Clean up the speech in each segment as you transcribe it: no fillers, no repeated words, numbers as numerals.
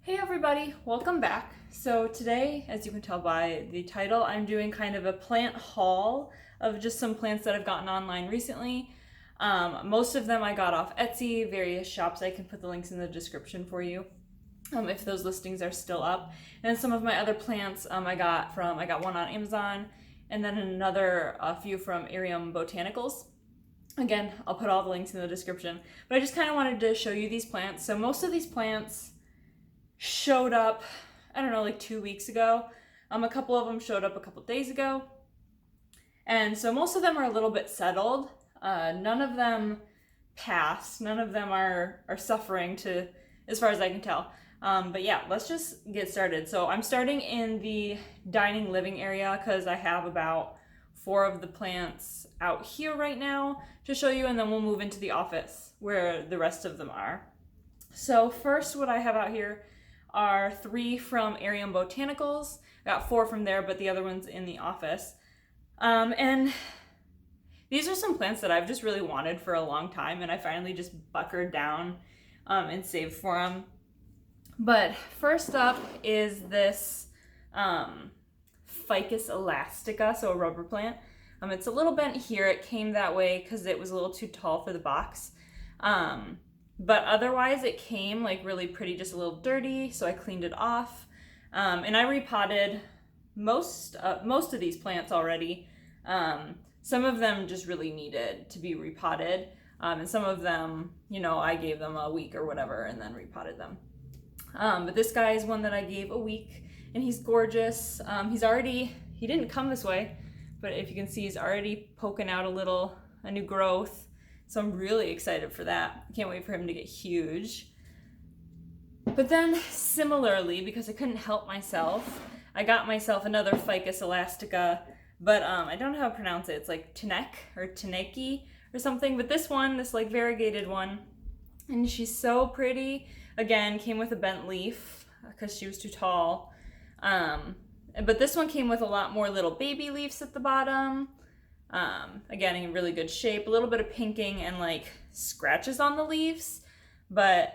Hey everybody, welcome back. So today, as you can tell by the title, I'm doing kind of a plant haul of just some plants that I've gotten online recently. Most of them I got off Etsy, various shops. I can put the links in the description for you if those listings are still up. And some of my other plants I got one on Amazon, and then a few from Arium Botanicals. Again, I'll put all the links in the description. But I just kind of wanted to show you these plants. So most of these plants showed up, I don't know, like 2 weeks ago. A couple of them showed up a couple days ago. And so most of them are a little bit settled. None of them passed. None of them are suffering as far as I can tell. But yeah, let's just get started. So I'm starting in the dining living area because I have about 4 of the plants out here right now to show you, and then we'll move into the office where the rest of them are. So first, what I have out here are 3 from Arium Botanicals. I got 4 from there, but the other one's in the office. And these are some plants that I've just really wanted for a long time, and I finally just buckered down and saved for them. But first up is this Ficus elastica, so a rubber plant. It's a little bent here. It came that way because it was a little too tall for the box. But otherwise it came like really pretty, just a little dirty, so I cleaned it off. And I repotted most of these plants already. Some of them just really needed to be repotted. And some of them, I gave them a week or whatever and then repotted them. But this guy is one that I gave a week, and he's gorgeous. He didn't come this way, but if you can see, he's already poking out a new growth. So I'm really excited for that. Can't wait for him to get huge. But then similarly, because I couldn't help myself, I got myself another Ficus elastica, but I don't know how to pronounce it. It's like Tenek or Teneki or something. But this like variegated one, and she's so pretty. Again, came with a bent leaf because she was too tall. But this one came with a lot more little baby leaves at the bottom. Again, in really good shape. A little bit of pinking and like scratches on the leaves, but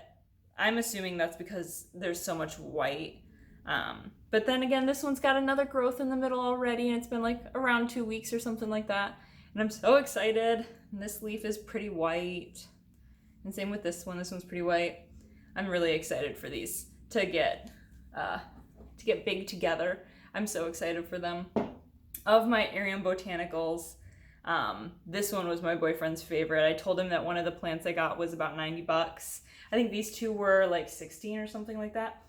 I'm assuming that's because there's so much white. But then again, this one's got another growth in the middle already, and it's been like around 2 weeks or something like that. And I'm so excited. And this leaf is pretty white. And same with this one. This one's pretty white. I'm really excited for these to get big together. I'm so excited for them. Of my Arium Botanicals, this one was my boyfriend's favorite. I told him that one of the plants I got was about $90. I think these 2 were like 16 or something like that.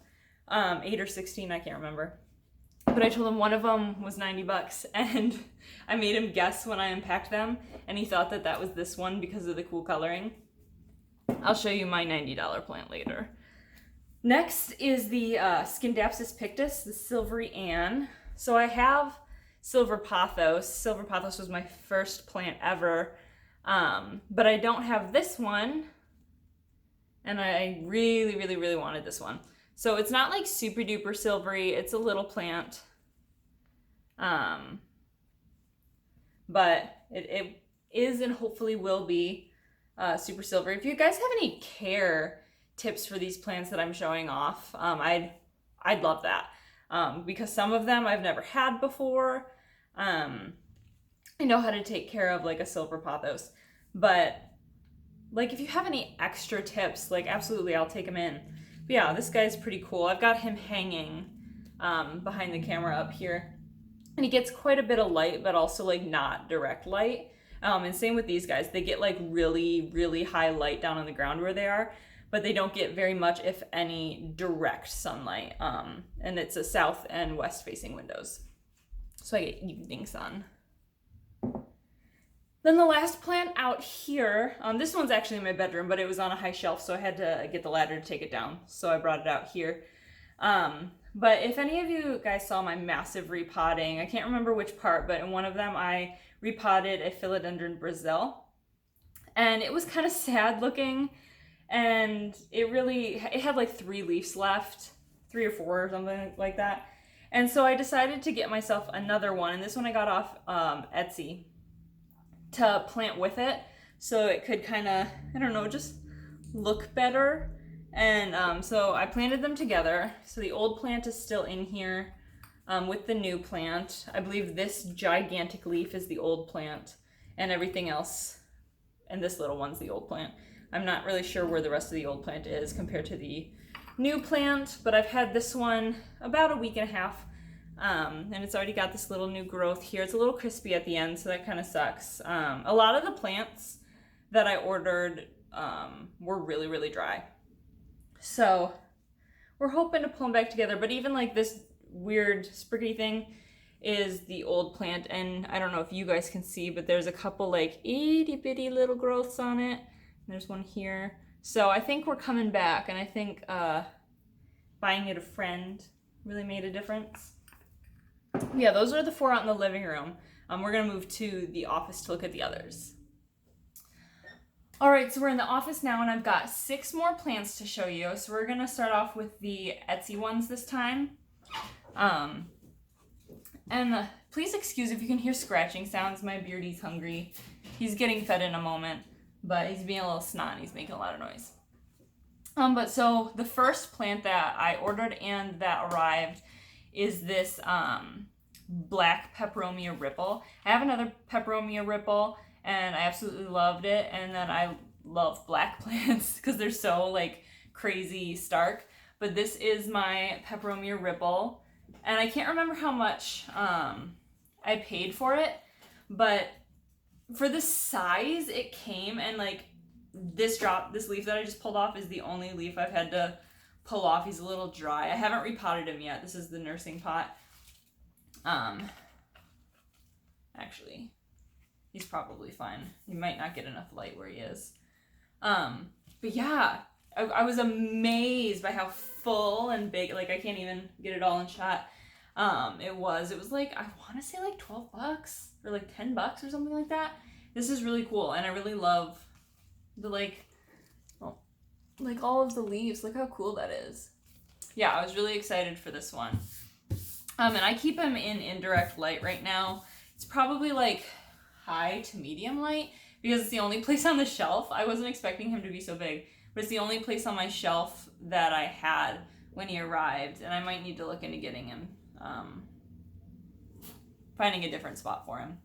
8 or 16, I can't remember. But I told him one of them was $90, and I made him guess when I unpacked them, and he thought that was this one because of the cool coloring. I'll show you my $90 plant later. Next is the Scindapsus pictus, the Silvery Ann. So I have Silver Pothos. Silver Pothos was my first plant ever, but I don't have this one, and I really, really, really wanted this one. So it's not like super duper silvery. It's a little plant, but it is and hopefully will be super silvery. If you guys have any care tips for these plants that I'm showing off, I'd love that. Because some of them I've never had before. I know how to take care of like a silver pothos, but like if you have any extra tips, like absolutely I'll take them in. But yeah, this guy's pretty cool. I've got him hanging behind the camera up here, and he gets quite a bit of light, but also like not direct light. And same with these guys. They get like really, really high light down on the ground where they are, but they don't get very much, if any, direct sunlight. And it's a south and west facing windows. So I get evening sun. Then the last plant out here, this one's actually in my bedroom, but it was on a high shelf, so I had to get the ladder to take it down. So I brought it out here. But if any of you guys saw my massive repotting, I can't remember which part, but in one of them I repotted a Philodendron Brazil. And it was kind of sad looking. And it had like 3 leaves left, 3 or 4 or something like that. And so I decided to get myself another one, and this one I got off Etsy, to plant with it so it could kind of, I don't know, just look better And so I planted them together. So the old plant is still in here with the new plant. I believe this gigantic leaf is the old plant, and everything else, and this little one's the old plant. I'm not really sure where the rest of the old plant is compared to the new plant, but I've had this one about a week and a half, and it's already got this little new growth here. It's a little crispy at the end, so that kind of sucks. A lot of the plants that I ordered were really, really dry. So we're hoping to pull them back together, but even like this weird spriggy thing is the old plant, and I don't know if you guys can see, but there's a couple like itty bitty little growths on it. There's one here. So I think we're coming back, and I think buying it a friend really made a difference. Yeah, those are the 4 out in the living room. We're gonna move to the office to look at the others. All right, so we're in the office now, and I've got 6 more plants to show you. So we're gonna start off with the Etsy ones this time. Please excuse if you can hear scratching sounds. My beardie's hungry. He's getting fed in a moment, but he's being a little snot. He's making a lot of noise. But so the first plant that I ordered and that arrived is this black peperomia ripple. I have another peperomia ripple, and I absolutely loved it. And then I love black plants because they're so like crazy stark. But this is my peperomia ripple, and I can't remember how much I paid for it, but for the size it came, and like this leaf that I just pulled off is the only leaf I've had to pull off. He's a little dry. I haven't repotted him yet. This is the nursing pot. Actually, he's probably fine. He might not get enough light where he is. But yeah, I was amazed by how full and big, like I can't even get it all in shot. It was like, I want to say like $12 or like $10 or something like that. This is really cool, and I really love the like all of the leaves. Look how cool that is. Yeah, I was really excited for this one. And I keep him in indirect light right now. It's probably like high to medium light because it's the only place on the shelf. I wasn't expecting him to be so big, but it's the only place on my shelf that I had when he arrived, and I might need to look into getting him, finding a different spot for him.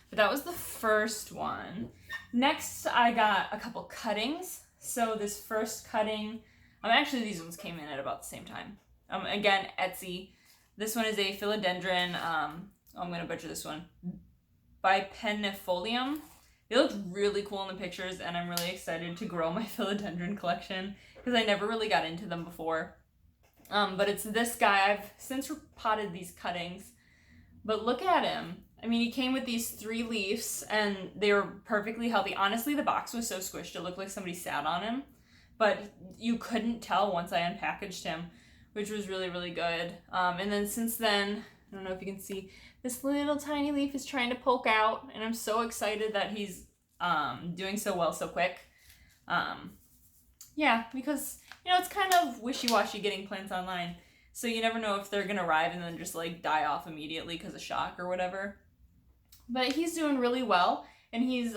But that was the first one. Next, I got a couple cuttings. So this first cutting, actually these ones came in at about the same time. Again, Etsy. This one is a philodendron, I'm gonna butcher this one, bipennifolium. They looked really cool in the pictures, and I'm really excited to grow my philodendron collection because I never really got into them before. But it's this guy. I've since potted these cuttings, but look at him. I mean, he came with these 3 leaves, and they were perfectly healthy. Honestly, the box was so squished, it looked like somebody sat on him, but you couldn't tell once I unpackaged him, which was really, really good. And then since then, I don't know if you can see, this little tiny leaf is trying to poke out, and I'm so excited that he's doing so well so quick. Yeah, because, you know, it's kind of wishy-washy getting plants online, so you never know if they're going to arrive and then just, like, die off immediately because of shock or whatever. But he's doing really well, and he's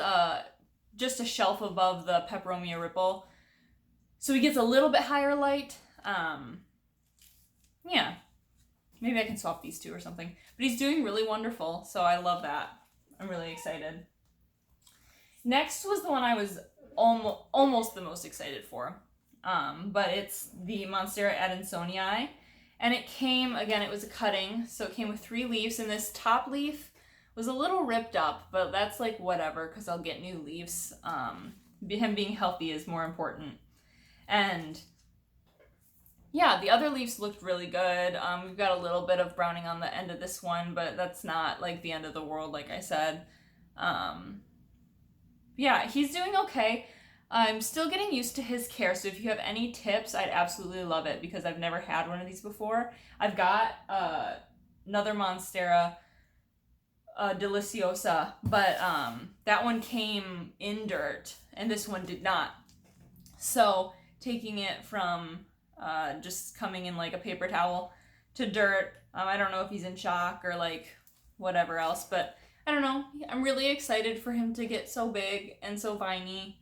just a shelf above the peperomia ripple, so he gets a little bit higher light. Yeah, maybe I can swap these 2 or something. But he's doing really wonderful, so I love that. I'm really excited. Next was the one I was almost the most excited for, but it's the Monstera adansonii, and it came, again, it was a cutting, so it came with 3 leaves, and this top leaf was a little ripped up, but that's like whatever, because I'll get new leaves. Him being healthy is more important. And yeah, the other leaves looked really good. We've got a little bit of browning on the end of this one, but that's not like the end of the world, like I said. Yeah, he's doing okay. I'm still getting used to his care, so if you have any tips, I'd absolutely love it, because I've never had one of these before. I've got another Monstera deliciosa, but that one came in dirt, and this one did not. So taking it from just coming in like a paper towel to dirt, I don't know if he's in shock or like whatever else, but I don't know. I'm really excited for him to get so big and so viney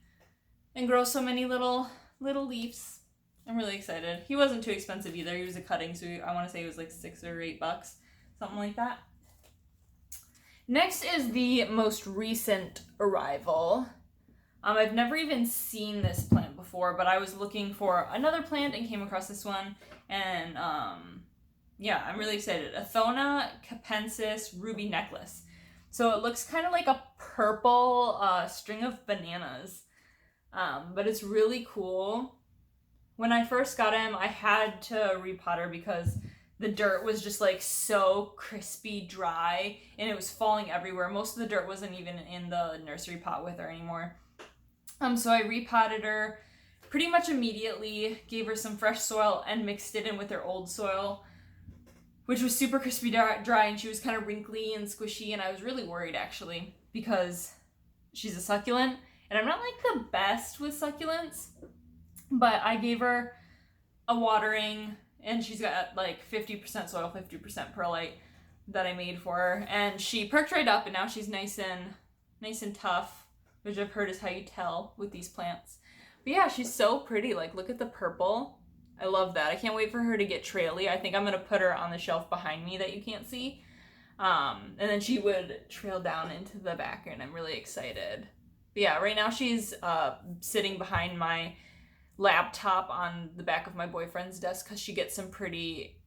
and grow so many little little leaves. I'm really excited. He wasn't too expensive either. He was a cutting, so I want to say it was like $6 or $8, something like that. Next is the most recent arrival. I've never even seen this plant before, but I was looking for another plant and came across this one, and yeah, I'm really excited. Athona capensis ruby necklace. So it looks kind of like a purple string of bananas, but it's really cool. When I first got him, I had to repot her because the dirt was just like so crispy dry and it was falling everywhere. Most of the dirt wasn't even in the nursery pot with her anymore. So I repotted her pretty much immediately, gave her some fresh soil and mixed it in with her old soil, which was super crispy dry, and she was kind of wrinkly and squishy, and I was really worried actually because she's a succulent and I'm not like the best with succulents, but I gave her a watering and she's got like 50% soil, 50% perlite that I made for her, and she perked right up and now she's nice and tough, which I've heard is how you tell with these plants. But yeah, she's so pretty. Like, look at the purple. I love that. I can't wait for her to get traily. I think I'm going to put her on the shelf behind me that you can't see. And then she would trail down into the background. I'm really excited. But yeah, right now she's sitting behind my laptop on the back of my boyfriend's desk because she gets some pretty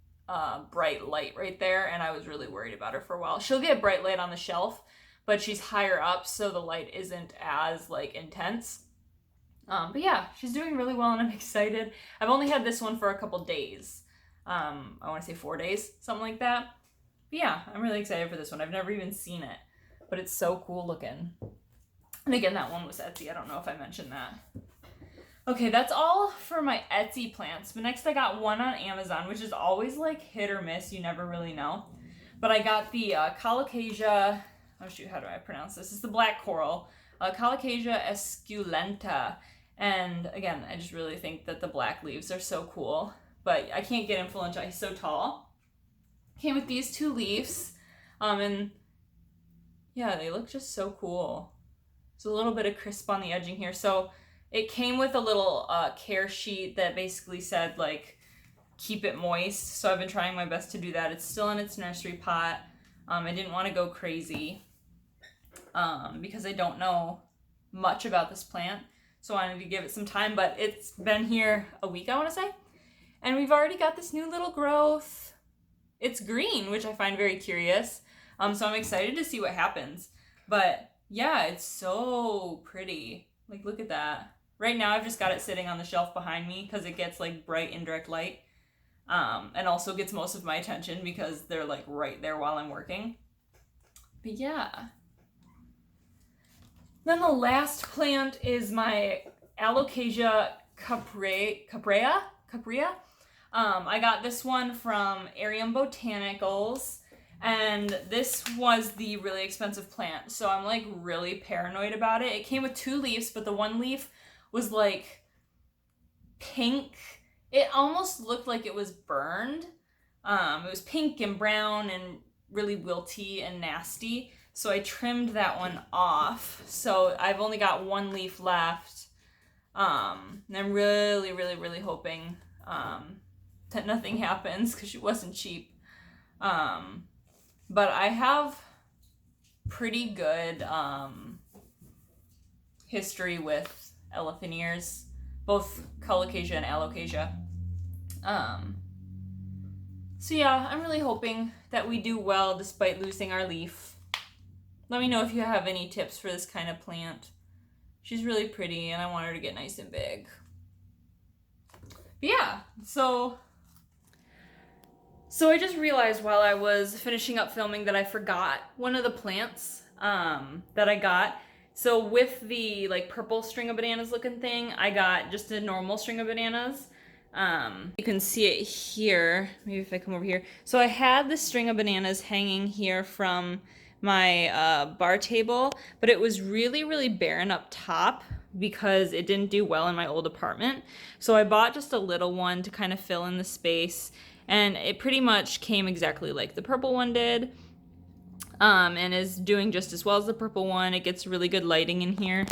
bright light right there, and I was really worried about her for a while. She'll get bright light on the shelf, but she's higher up, so the light isn't as like intense. But yeah, she's doing really well and I'm excited. I've only had this one for a couple days. I want to say 4 days, something like that. But yeah, I'm really excited for this one. I've never even seen it, but it's so cool looking. And again, that one was Etsy. I don't know if I mentioned that. Okay, that's all for my Etsy plants. But next I got one on Amazon, which is always like hit or miss. You never really know. But I got the Colocasia. Oh shoot, how do I pronounce this? It's the black coral. Colocasia esculenta. And again, I just really think that the black leaves are so cool. But I can't get influenza. He's so tall. Came with these 2 leaves. And yeah, they look just so cool. There's a little bit of crisp on the edging here. So it came with a little care sheet that basically said, like, keep it moist. So I've been trying my best to do that. It's still in its nursery pot. I didn't want to go crazy because I don't know much about this plant. So I wanted to give it some time, but it's been here a week, I want to say. And we've already got this new little growth. It's green, which I find very curious. So I'm excited to see what happens. But yeah, it's so pretty. Like, look at that. Right now I've just got it sitting on the shelf behind me because it gets like bright indirect light. And also gets most of my attention because they're like right there while I'm working. But yeah. Then the last plant is my Colocasia caprea. I got this one from Arium Botanicals, and this was the really expensive plant, so I'm like really paranoid about it. It came with 2 leaves, but the one leaf was like pink. It almost looked like it was burned. It was pink and brown and really wilty and nasty. So I trimmed that one off. So I've only got 1 leaf left. And I'm really, really, really hoping that nothing happens because she wasn't cheap. But I have pretty good history with elephant ears, both Colocasia and Alocasia. So yeah, I'm really hoping that we do well despite losing our leaf. Let me know if you have any tips for this kind of plant. She's really pretty and I want her to get nice and big. But yeah, so I just realized while I was finishing up filming that I forgot one of the plants that I got. So with the like purple string of bananas looking thing, I got just a normal string of bananas. You can see it here. Maybe if I come over here. So I had this string of bananas hanging here from my bar table, but it was really, really barren up top because it didn't do well in my old apartment. So I bought just a little one to kind of fill in the space, and it pretty much came exactly like the purple one did, and is doing just as well as the purple one. It gets really good lighting in here,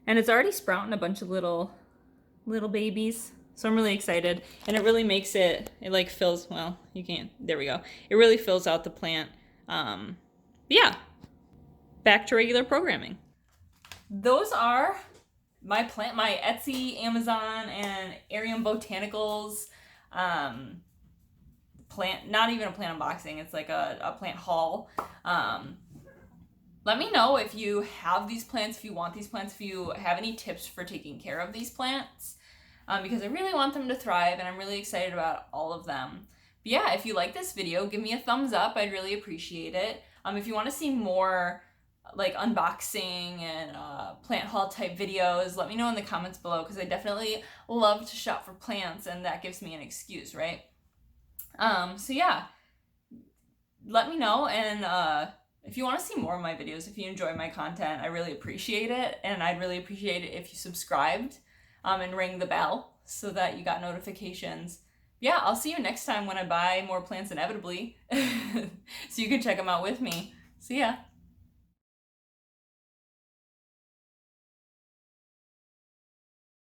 and it's already sprouting a bunch of little little babies. So I'm really excited, and it really makes it like fills, well, you can't, there we go. It really fills out the plant. But yeah, back to regular programming. Those are my Etsy, Amazon, and Arium Botanicals plant, not even a plant unboxing, it's like a plant haul. Let me know if you have these plants, if you want these plants, if you have any tips for taking care of these plants, because I really want them to thrive and I'm really excited about all of them. But yeah, if you like this video, give me a thumbs up. I'd really appreciate it. If you want to see more like unboxing and plant haul type videos, let me know in the comments below, because I definitely love to shop for plants and that gives me an excuse, right? So yeah, let me know, and if you want to see more of my videos, if you enjoy my content, I really appreciate it, and I'd really appreciate it if you subscribed and ring the bell so that you got notifications. Yeah, I'll see you next time when I buy more plants inevitably, so you can check them out with me. See ya!